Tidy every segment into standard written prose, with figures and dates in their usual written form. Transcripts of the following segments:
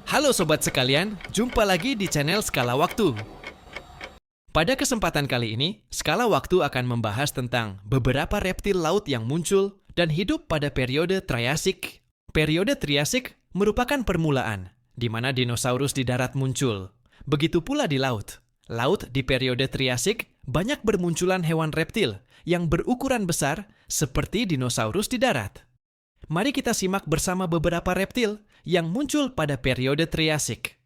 Halo sobat sekalian, jumpa lagi di channel Skala Waktu. Pada kesempatan kali ini, Skala Waktu akan membahas tentang beberapa reptil laut yang muncul dan hidup pada periode Triasik. Periode Triasik merupakan permulaan, di mana dinosaurus di darat muncul. Begitu pula di laut. Laut di periode Triasik banyak bermunculan hewan reptil yang berukuran besar seperti dinosaurus di darat. Mari kita simak bersama beberapa reptil yang muncul pada periode Triasik.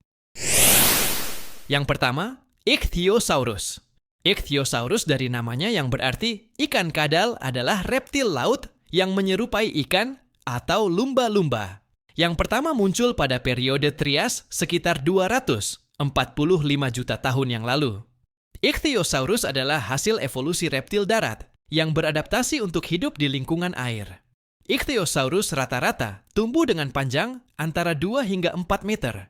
Yang pertama, Ichthyosaurus. Ichthyosaurus dari namanya yang berarti ikan kadal adalah reptil laut yang menyerupai ikan atau lumba-lumba. Yang pertama muncul pada periode Trias sekitar 245 juta tahun yang lalu. Ichthyosaurus adalah hasil evolusi reptil darat yang beradaptasi untuk hidup di lingkungan air. Ichthyosaurus rata-rata tumbuh dengan panjang antara 2 hingga 4 meter.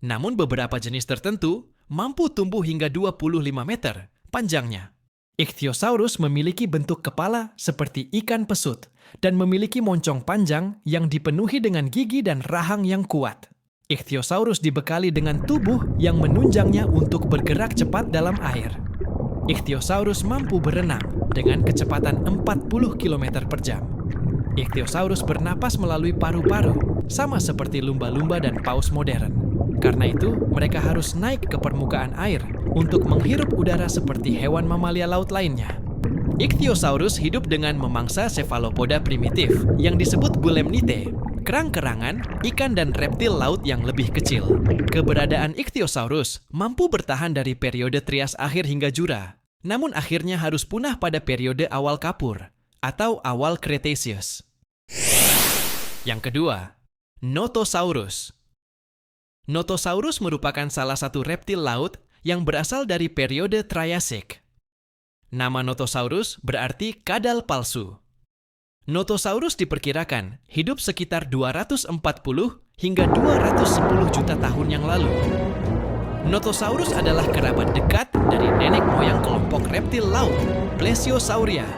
Namun beberapa jenis tertentu mampu tumbuh hingga 25 meter panjangnya. Ichthyosaurus memiliki bentuk kepala seperti ikan pesut dan memiliki moncong panjang yang dipenuhi dengan gigi dan rahang yang kuat. Ichthyosaurus dibekali dengan tubuh yang menunjangnya untuk bergerak cepat dalam air. Ichthyosaurus mampu berenang dengan kecepatan 40 km per jam. Ichthyosaurus bernapas melalui paru-paru, sama seperti lumba-lumba dan paus modern. Karena itu, mereka harus naik ke permukaan air untuk menghirup udara seperti hewan mamalia laut lainnya. Ichthyosaurus hidup dengan memangsa cephalopoda primitif yang disebut Belemnite, kerang-kerangan, ikan dan reptil laut yang lebih kecil. Keberadaan Ichthyosaurus mampu bertahan dari periode Trias akhir hingga Jura, namun akhirnya harus punah pada periode awal Kapur atau awal Cretaceous. Yang kedua, Notosaurus. Notosaurus merupakan salah satu reptil laut yang berasal dari periode Triasik. Nama Notosaurus berarti kadal palsu. Notosaurus diperkirakan hidup sekitar 240 hingga 210 juta tahun yang lalu. Notosaurus adalah kerabat dekat dari nenek moyang kelompok reptil laut, Plesiosauria.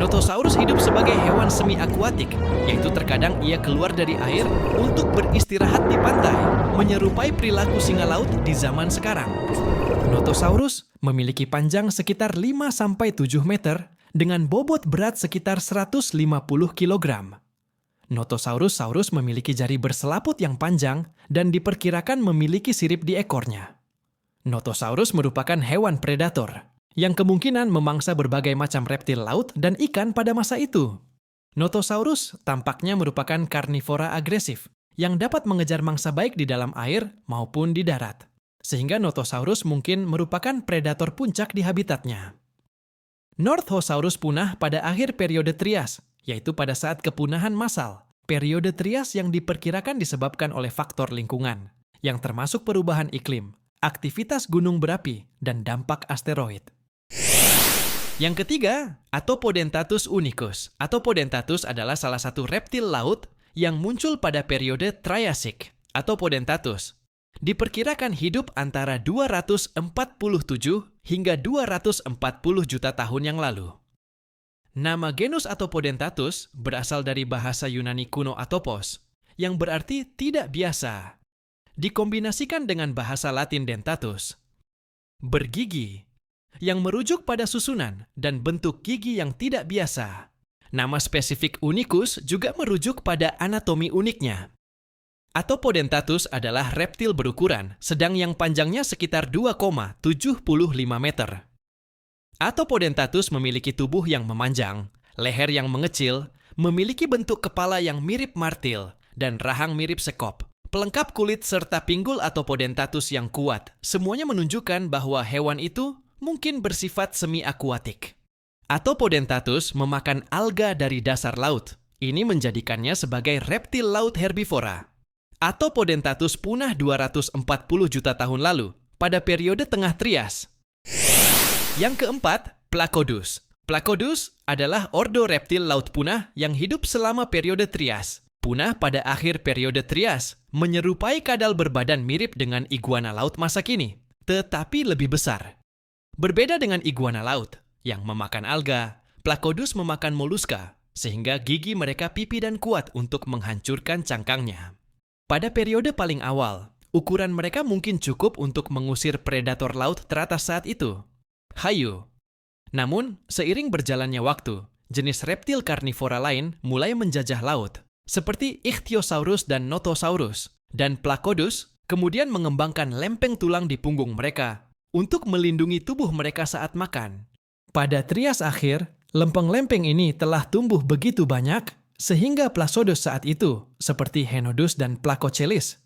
Notosaurus hidup sebagai hewan semi-akuatik, yaitu terkadang ia keluar dari air untuk beristirahat di pantai, menyerupai perilaku singa laut di zaman sekarang. Notosaurus memiliki panjang sekitar 5-7 meter dengan bobot berat sekitar 150 kg. Notosaurus memiliki jari berselaput yang panjang dan diperkirakan memiliki sirip di ekornya. Notosaurus merupakan hewan predator yang kemungkinan memangsa berbagai macam reptil laut dan ikan pada masa itu. Notosaurus tampaknya merupakan karnivora agresif yang dapat mengejar mangsa baik di dalam air maupun di darat. Sehingga Notosaurus mungkin merupakan predator puncak di habitatnya. Northosaurus punah pada akhir periode Trias, yaitu pada saat kepunahan massal. Periode Trias yang diperkirakan disebabkan oleh faktor lingkungan, yang termasuk perubahan iklim, aktivitas gunung berapi, dan dampak asteroid. Yang ketiga, Atopodentatus unicus. Atopodentatus adalah salah satu reptil laut yang muncul pada periode Triasik. Atopodentatus diperkirakan hidup antara 247 hingga 240 juta tahun yang lalu. Nama genus Atopodentatus berasal dari bahasa Yunani kuno atopos, yang berarti tidak biasa. Dikombinasikan dengan bahasa Latin dentatus, bergigi, yang merujuk pada susunan dan bentuk gigi yang tidak biasa. Nama spesifik unicus juga merujuk pada anatomi uniknya. Atopodentatus adalah reptil berukuran sedang yang panjangnya sekitar 2,75 meter. Atopodentatus memiliki tubuh yang memanjang, leher yang mengecil, memiliki bentuk kepala yang mirip martil, dan rahang mirip sekop. Pelengkap kulit serta pinggul Atopodentatus yang kuat, semuanya menunjukkan bahwa hewan itu mungkin bersifat semi-akuatik. Atopodentatus memakan alga dari dasar laut. Ini menjadikannya sebagai reptil laut herbivora. Atopodentatus punah 240 juta tahun lalu pada periode tengah Trias. Yang keempat, Placodus. Placodus adalah ordo reptil laut punah yang hidup selama periode Trias. Punah pada akhir periode Trias, menyerupai kadal berbadan mirip dengan iguana laut masa kini, tetapi lebih besar. Berbeda dengan iguana laut yang memakan alga, Placodus memakan moluska, sehingga gigi mereka pipi dan kuat untuk menghancurkan cangkangnya. Pada periode paling awal, ukuran mereka mungkin cukup untuk mengusir predator laut teratas saat itu, hiu. Namun, seiring berjalannya waktu, jenis reptil karnivora lain mulai menjajah laut, seperti Ichthyosaurus dan Notosaurus, dan Placoderus kemudian mengembangkan lempeng tulang di punggung mereka untuk melindungi tubuh mereka saat makan. Pada Trias akhir, lempeng-lempeng ini telah tumbuh begitu banyak sehingga Plasodus saat itu, seperti Henodus dan Placochelis,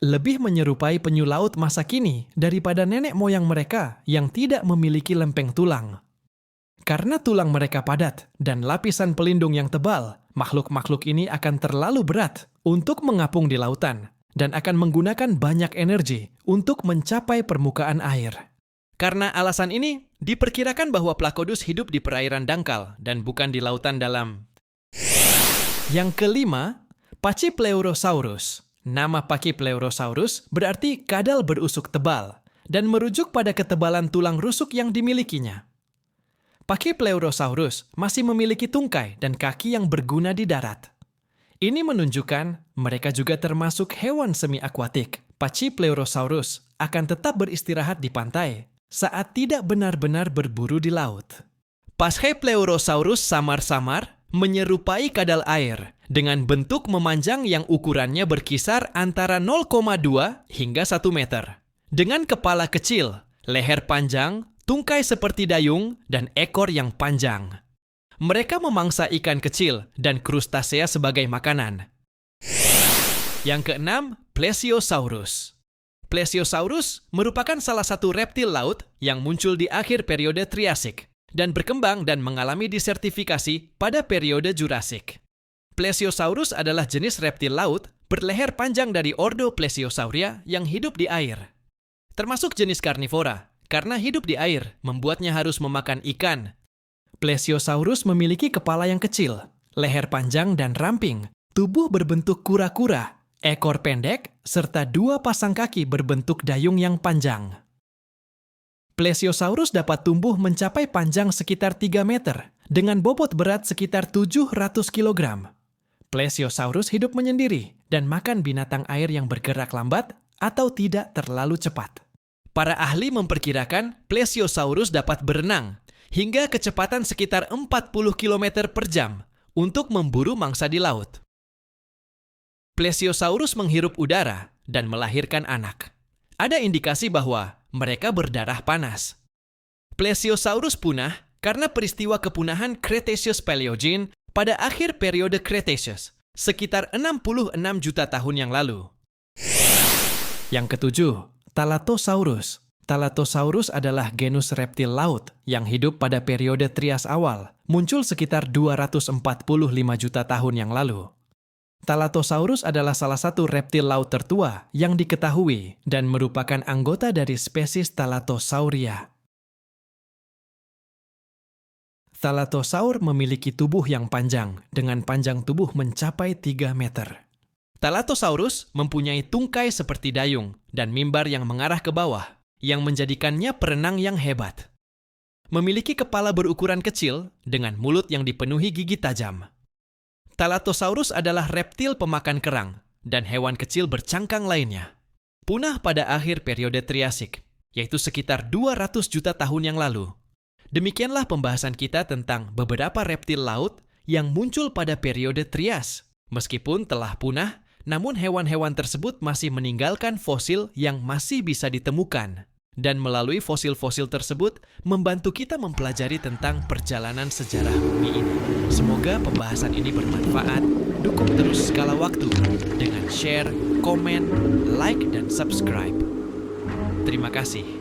lebih menyerupai penyu laut masa kini daripada nenek moyang mereka yang tidak memiliki lempeng tulang. Karena tulang mereka padat dan lapisan pelindung yang tebal, makhluk-makhluk ini akan terlalu berat untuk mengapung di lautan dan akan menggunakan banyak energi untuk mencapai permukaan air. Karena alasan ini, diperkirakan bahwa Placoderus hidup di perairan dangkal dan bukan di lautan dalam. Yang kelima, Pachypleurosaurus. Nama Pachypleurosaurus berarti kadal berusuk tebal dan merujuk pada ketebalan tulang rusuk yang dimilikinya. Pachypleurosaurus masih memiliki tungkai dan kaki yang berguna di darat. Ini menunjukkan mereka juga termasuk hewan semi-akuatik. Pachypleurosaurus akan tetap beristirahat di pantai saat tidak benar-benar berburu di laut. Pachypleurosaurus samar-samar menyerupai kadal air dengan bentuk memanjang yang ukurannya berkisar antara 0,2 hingga 1 meter. Dengan kepala kecil, leher panjang, tungkai seperti dayung, dan ekor yang panjang. Mereka memangsa ikan kecil dan krustasea sebagai makanan. Yang keenam, Plesiosaurus. Plesiosaurus merupakan salah satu reptil laut yang muncul di akhir periode Triasik dan berkembang dan mengalami disertifikasi pada periode Jurassik. Plesiosaurus adalah jenis reptil laut berleher panjang dari ordo Plesiosauria yang hidup di air. Termasuk jenis karnivora, karena hidup di air membuatnya harus memakan ikan. Plesiosaurus memiliki kepala yang kecil, leher panjang dan ramping, tubuh berbentuk kura-kura, ekor pendek, serta 2 pasang kaki berbentuk dayung yang panjang. Plesiosaurus dapat tumbuh mencapai panjang sekitar 3 meter dengan bobot berat sekitar 700 kg. Plesiosaurus hidup menyendiri dan makan binatang air yang bergerak lambat atau tidak terlalu cepat. Para ahli memperkirakan Plesiosaurus dapat berenang hingga kecepatan sekitar 40 km per jam untuk memburu mangsa di laut. Plesiosaurus menghirup udara dan melahirkan anak. Ada indikasi bahwa mereka berdarah panas. Plesiosaurus punah karena peristiwa kepunahan Cretaceous-Paleogene pada akhir periode Cretaceous, sekitar 66 juta tahun yang lalu. Yang ketujuh, Thalattosaurus. Thalattosaurus adalah genus reptil laut yang hidup pada periode Trias awal, muncul sekitar 245 juta tahun yang lalu. Thalattosaurus adalah salah satu reptil laut tertua yang diketahui dan merupakan anggota dari spesies Thalattosauria. Thalattosaur memiliki tubuh yang panjang dengan panjang tubuh mencapai 3 meter. Thalattosaurus mempunyai tungkai seperti dayung dan mimbar yang mengarah ke bawah, yang menjadikannya perenang yang hebat. Memiliki kepala berukuran kecil dengan mulut yang dipenuhi gigi tajam. Thalattosaurus adalah reptil pemakan kerang dan hewan kecil bercangkang lainnya. Punah pada akhir periode Triasik, yaitu sekitar 200 juta tahun yang lalu. Demikianlah pembahasan kita tentang beberapa reptil laut yang muncul pada periode Trias. Meskipun telah punah, namun hewan-hewan tersebut masih meninggalkan fosil yang masih bisa ditemukan. Dan melalui fosil-fosil tersebut, membantu kita mempelajari tentang perjalanan sejarah bumi ini. Semoga pembahasan ini bermanfaat. Dukung terus Skala Waktu dengan share, komen, like, dan subscribe. Terima kasih.